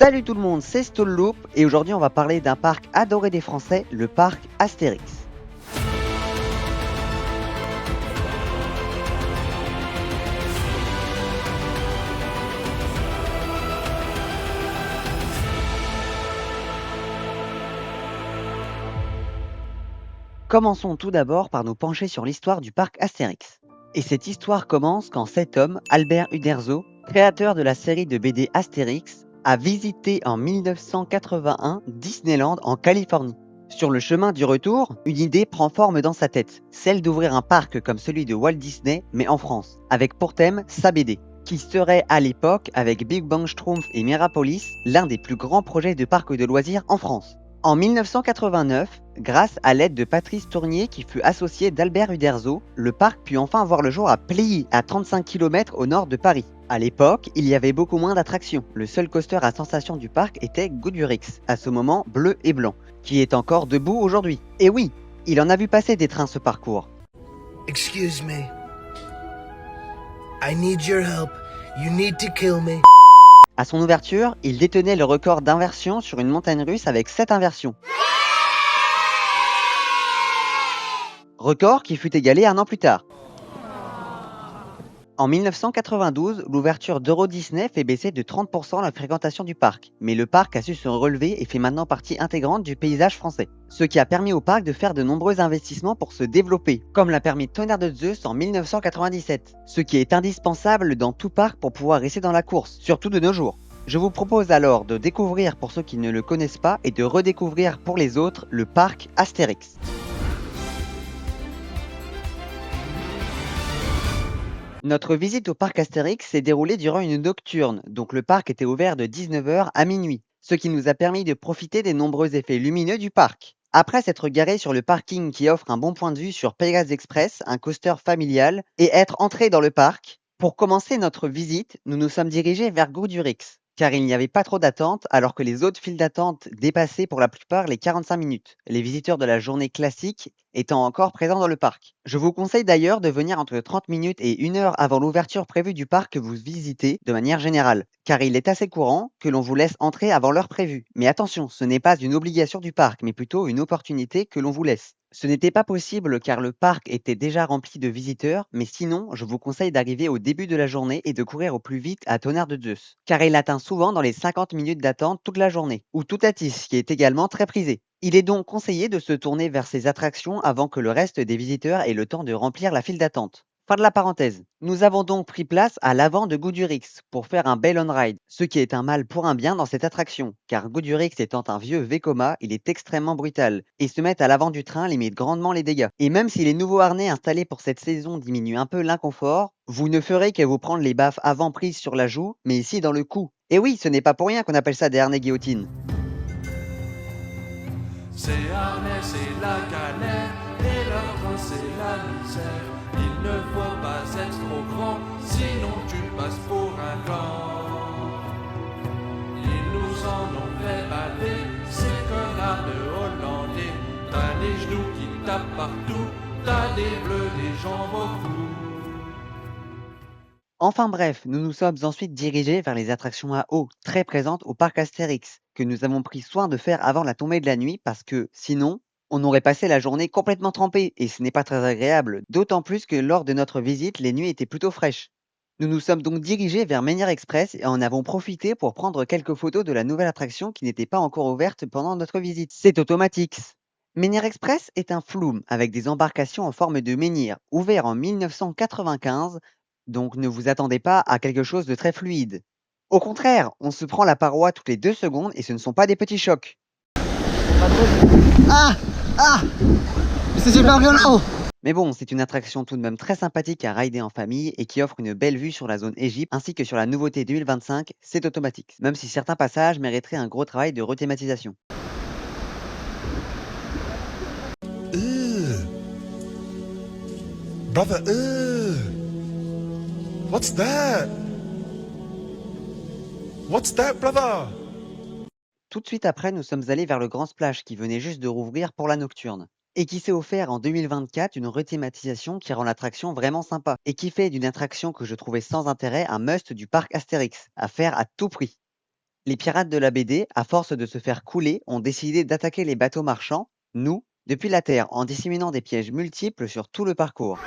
Salut tout le monde, c'est Stolloop et aujourd'hui on va parler d'un parc adoré des Français, le parc Astérix. Commençons tout d'abord par nous pencher sur l'histoire du parc Astérix. Et cette histoire commence quand cet homme, Albert Uderzo, créateur de la série de BD Astérix, a visité en 1981 Disneyland en Californie. Sur le chemin du retour, une idée prend forme dans sa tête, celle d'ouvrir un parc comme celui de Walt Disney, mais en France, avec pour thème sa BD, qui serait à l'époque, avec Big Bang Schtroumpf et Mirapolis, l'un des plus grands projets de parc de loisirs en France. En 1989, grâce à l'aide de Patrice Tournier qui fut associé d'Albert Uderzo, le parc put enfin voir le jour à Pléhy, à 35 km au nord de Paris. À l'époque, il y avait beaucoup moins d'attractions. Le seul coaster à sensation du parc était Goudurix, à ce moment bleu et blanc, qui est encore debout aujourd'hui. Et oui, il en a vu passer des trains ce parcours. Excuse me. I need your help. You need to kill me. À son ouverture, il détenait le record d'inversion sur une montagne russe avec 7 inversions. Record qui fut égalé un an plus tard. En 1992, l'ouverture d'Euro Disney fait baisser de 30% la fréquentation du parc, mais le parc a su se relever et fait maintenant partie intégrante du paysage français. Ce qui a permis au parc de faire de nombreux investissements pour se développer, comme l'a permis Tonnerre de Zeus en 1997, ce qui est indispensable dans tout parc pour pouvoir rester dans la course, surtout de nos jours. Je vous propose alors de découvrir pour ceux qui ne le connaissent pas et de redécouvrir pour les autres le parc Astérix. Notre visite au parc Astérix s'est déroulée durant une nocturne, donc le parc était ouvert de 19h à minuit, ce qui nous a permis de profiter des nombreux effets lumineux du parc. Après s'être garé sur le parking qui offre un bon point de vue sur Pegasus Express, un coaster familial, et être entré dans le parc, pour commencer notre visite, nous nous sommes dirigés vers Goudurix, car il n'y avait pas trop d'attente alors que les autres files d'attente dépassaient pour la plupart les 45 minutes, les visiteurs de la journée classique étant encore présents dans le parc. Je vous conseille d'ailleurs de venir entre 30 minutes et 1 heure avant l'ouverture prévue du parc que vous visitez de manière générale, car il est assez courant que l'on vous laisse entrer avant l'heure prévue. Mais attention, ce n'est pas une obligation du parc, mais plutôt une opportunité que l'on vous laisse. Ce n'était pas possible car le parc était déjà rempli de visiteurs, mais sinon, je vous conseille d'arriver au début de la journée et de courir au plus vite à Tonnerre de Zeus, car il atteint souvent dans les 50 minutes d'attente toute la journée, ou Toutatis, qui est également très prisé. Il est donc conseillé de se tourner vers ces attractions avant que le reste des visiteurs ait le temps de remplir la file d'attente. Fin de la parenthèse. Nous avons donc pris place à l'avant de Goudurix pour faire un bel on-ride, ce qui est un mal pour un bien dans cette attraction, car Goudurix étant un vieux Vekoma, il est extrêmement brutal, et se mettre à l'avant du train limite grandement les dégâts. Et même si les nouveaux harnais installés pour cette saison diminuent un peu l'inconfort, vous ne ferez que vous prendre les baffes avant prises sur la joue, mais ici dans le cou. Et oui, ce n'est pas pour rien qu'on appelle ça des harnais guillotine. Ces harnais, c'est la galère, et leur train, c'est la misère. Il ne faut pas être trop grand, sinon tu passes pour un gland. Ils nous en ont fait baver, ces connards de Hollandais. T'as les genoux qui tapent partout, t'as des bleus, des jambes au cou. Enfin bref, nous nous sommes ensuite dirigés vers les attractions à eau, très présentes au parc Astérix, que nous avons pris soin de faire avant la tombée de la nuit parce que, sinon, on aurait passé la journée complètement trempé et ce n'est pas très agréable, d'autant plus que lors de notre visite, les nuits étaient plutôt fraîches. Nous nous sommes donc dirigés vers Menhir Express et en avons profité pour prendre quelques photos de la nouvelle attraction qui n'était pas encore ouverte pendant notre visite. C'est Automatics. Menhir Express est un flume avec des embarcations en forme de menhir, ouvert en 1995, donc ne vous attendez pas à quelque chose de très fluide. Au contraire, on se prend la paroi toutes les 2 secondes et ce ne sont pas des petits chocs. Ah! Ah! Mais c'est super violent! Mais bon, c'est une attraction tout de même très sympathique à rider en famille et qui offre une belle vue sur la zone Égypte ainsi que sur la nouveauté 2025, c'est automatique, même si certains passages mériteraient un gros travail de rethématisation. Brother, what's that? What's that, brother? Tout de suite après, nous sommes allés vers le Grand Splash qui venait juste de rouvrir pour la nocturne. Et qui s'est offert en 2024 une rethématisation qui rend l'attraction vraiment sympa. Et qui fait d'une attraction que je trouvais sans intérêt un must du parc Astérix, à faire à tout prix. Les pirates de la BD, à force de se faire couler, ont décidé d'attaquer les bateaux marchands, nous, depuis la Terre, en disséminant des pièges multiples sur tout le parcours.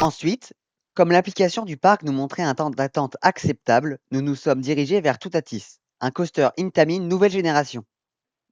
Ensuite, comme l'application du parc nous montrait un temps d'attente acceptable, nous nous sommes dirigés vers Toutatis, un coaster Intamin nouvelle génération.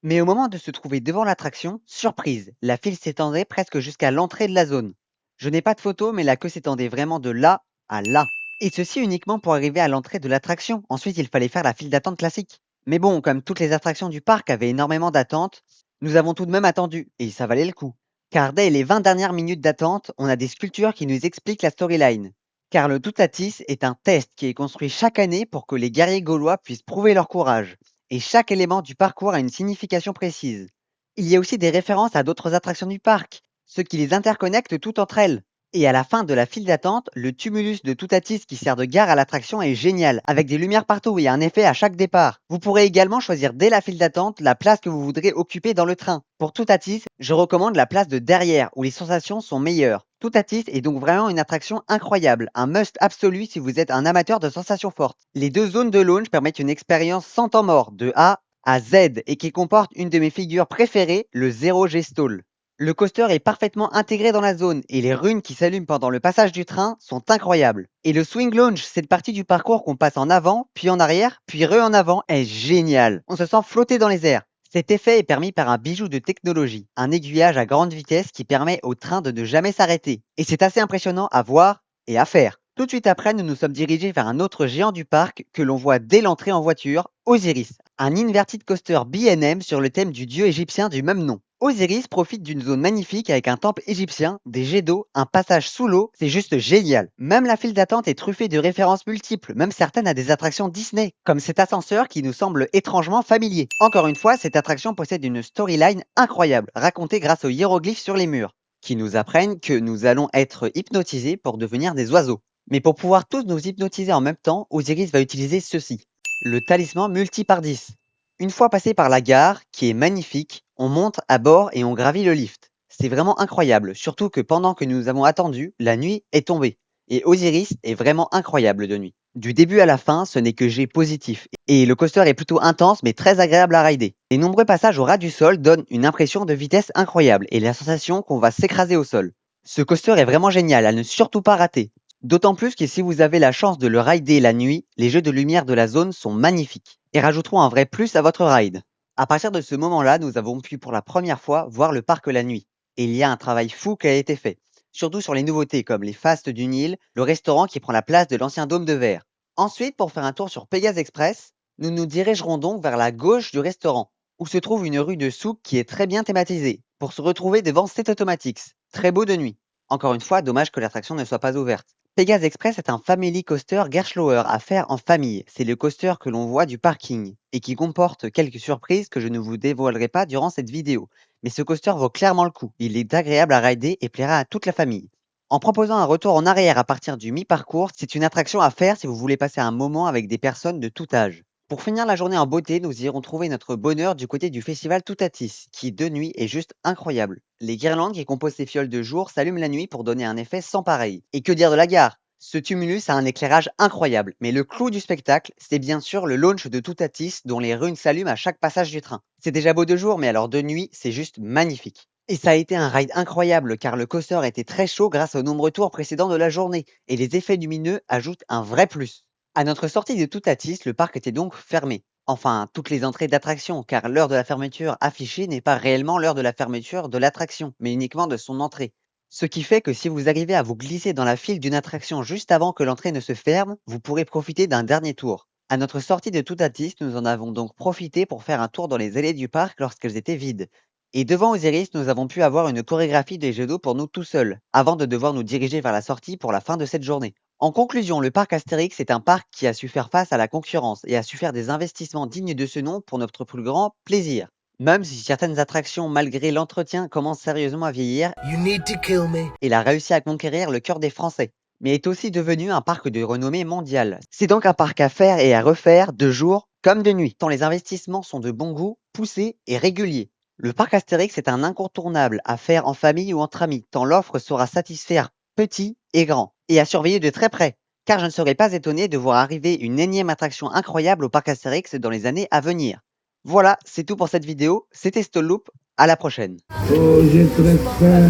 Mais au moment de se trouver devant l'attraction, surprise, la file s'étendait presque jusqu'à l'entrée de la zone. Je n'ai pas de photo, mais la queue s'étendait vraiment de là à là. Et ceci uniquement pour arriver à l'entrée de l'attraction. Ensuite, il fallait faire la file d'attente classique. Mais bon, comme toutes les attractions du parc avaient énormément d'attentes, nous avons tout de même attendu, et ça valait le coup. Car dès les 20 dernières minutes d'attente, on a des sculptures qui nous expliquent la storyline. Car le Toutatis est un test qui est construit chaque année pour que les guerriers gaulois puissent prouver leur courage. Et chaque élément du parcours a une signification précise. Il y a aussi des références à d'autres attractions du parc, ce qui les interconnecte toutes entre elles. Et à la fin de la file d'attente, le tumulus de Toutatis qui sert de gare à l'attraction est génial, avec des lumières partout et un effet à chaque départ. Vous pourrez également choisir dès la file d'attente la place que vous voudrez occuper dans le train. Pour Toutatis, je recommande la place de derrière, où les sensations sont meilleures. Toutatis est donc vraiment une attraction incroyable, un must absolu si vous êtes un amateur de sensations fortes. Les deux zones de launch permettent une expérience sans temps mort, de A à Z, et qui comporte une de mes figures préférées, le 0G Stall. Le coaster est parfaitement intégré dans la zone et les runes qui s'allument pendant le passage du train sont incroyables. Et le swing launch, cette partie du parcours qu'on passe en avant, puis en arrière, puis en avant, est génial. On se sent flotter dans les airs. Cet effet est permis par un bijou de technologie, un aiguillage à grande vitesse qui permet au train de ne jamais s'arrêter. Et c'est assez impressionnant à voir et à faire. Tout de suite après, nous nous sommes dirigés vers un autre géant du parc que l'on voit dès l'entrée en voiture, Osiris, un inverted coaster B&M sur le thème du dieu égyptien du même nom. Osiris profite d'une zone magnifique avec un temple égyptien, des jets d'eau, un passage sous l'eau, c'est juste génial. Même la file d'attente est truffée de références multiples, même certaines à des attractions Disney, comme cet ascenseur qui nous semble étrangement familier. Encore une fois, cette attraction possède une storyline incroyable, racontée grâce aux hiéroglyphes sur les murs, qui nous apprennent que nous allons être hypnotisés pour devenir des oiseaux. Mais pour pouvoir tous nous hypnotiser en même temps, Osiris va utiliser ceci, le talisman multi par 10. Une fois passé par la gare, qui est magnifique, on monte à bord et on gravit le lift. C'est vraiment incroyable, surtout que pendant que nous avons attendu, la nuit est tombée. Et Osiris est vraiment incroyable de nuit. Du début à la fin, ce n'est que G positif. Et le coaster est plutôt intense mais très agréable à rider. Les nombreux passages au ras du sol donnent une impression de vitesse incroyable et la sensation qu'on va s'écraser au sol. Ce coaster est vraiment génial, à ne surtout pas rater. D'autant plus que si vous avez la chance de le rider la nuit, les jeux de lumière de la zone sont magnifiques et rajouteront un vrai plus à votre ride. À partir de ce moment-là, nous avons pu pour la première fois voir le parc la nuit. Et il y a un travail fou qui a été fait, surtout sur les nouveautés comme les fastes du Nil, le restaurant qui prend la place de l'ancien dôme de verre. Ensuite, pour faire un tour sur Pégase Express, nous nous dirigerons donc vers la gauche du restaurant, où se trouve une rue de souk qui est très bien thématisée, pour se retrouver devant State Automatics, très beau de nuit. Encore une fois, dommage que l'attraction ne soit pas ouverte. Pégase Express est un family coaster Gerstlauer à faire en famille. C'est le coaster que l'on voit du parking et qui comporte quelques surprises que je ne vous dévoilerai pas durant cette vidéo. Mais ce coaster vaut clairement le coup. Il est agréable à rider et plaira à toute la famille. En proposant un retour en arrière à partir du mi-parcours, c'est une attraction à faire si vous voulez passer un moment avec des personnes de tout âge. Pour finir la journée en beauté, nous irons trouver notre bonheur du côté du festival Toutatis, qui de nuit est juste incroyable. Les guirlandes qui composent ces fioles de jour s'allument la nuit pour donner un effet sans pareil. Et que dire de la gare? Ce tumulus a un éclairage incroyable, mais le clou du spectacle, c'est bien sûr le launch de Toutatis dont les runes s'allument à chaque passage du train. C'est déjà beau de jour, mais alors de nuit, c'est juste magnifique. Et ça a été un ride incroyable car le coaster était très chaud grâce aux nombreux tours précédents de la journée, et les effets lumineux ajoutent un vrai plus. À notre sortie de Toutatis, le parc était donc fermé. Enfin, toutes les entrées d'attraction, car l'heure de la fermeture affichée n'est pas réellement l'heure de la fermeture de l'attraction, mais uniquement de son entrée. Ce qui fait que si vous arrivez à vous glisser dans la file d'une attraction juste avant que l'entrée ne se ferme, vous pourrez profiter d'un dernier tour. À notre sortie de Toutatis, nous en avons donc profité pour faire un tour dans les allées du parc lorsqu'elles étaient vides. Et devant Osiris, nous avons pu avoir une chorégraphie des jeux d'eau pour nous tout seuls, avant de devoir nous diriger vers la sortie pour la fin de cette journée. En conclusion, le parc Astérix est un parc qui a su faire face à la concurrence et a su faire des investissements dignes de ce nom pour notre plus grand plaisir. Même si certaines attractions, malgré l'entretien, commencent sérieusement à vieillir, You need to kill me. il a réussi à conquérir le cœur des Français, mais est aussi devenu un parc de renommée mondiale. C'est donc un parc à faire et à refaire de jour comme de nuit, tant les investissements sont de bon goût, poussés et réguliers. Le parc Astérix est un incontournable à faire en famille ou entre amis, tant l'offre saura satisfaire petits et grands, et à surveiller de très près. car je ne serais pas étonné de voir arriver une énième attraction incroyable au parc Astérix dans les années à venir. Voilà, c'est tout pour cette vidéo, c'était Stolloop, à la prochaine. Oh, j'ai très faim.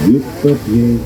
Du papier.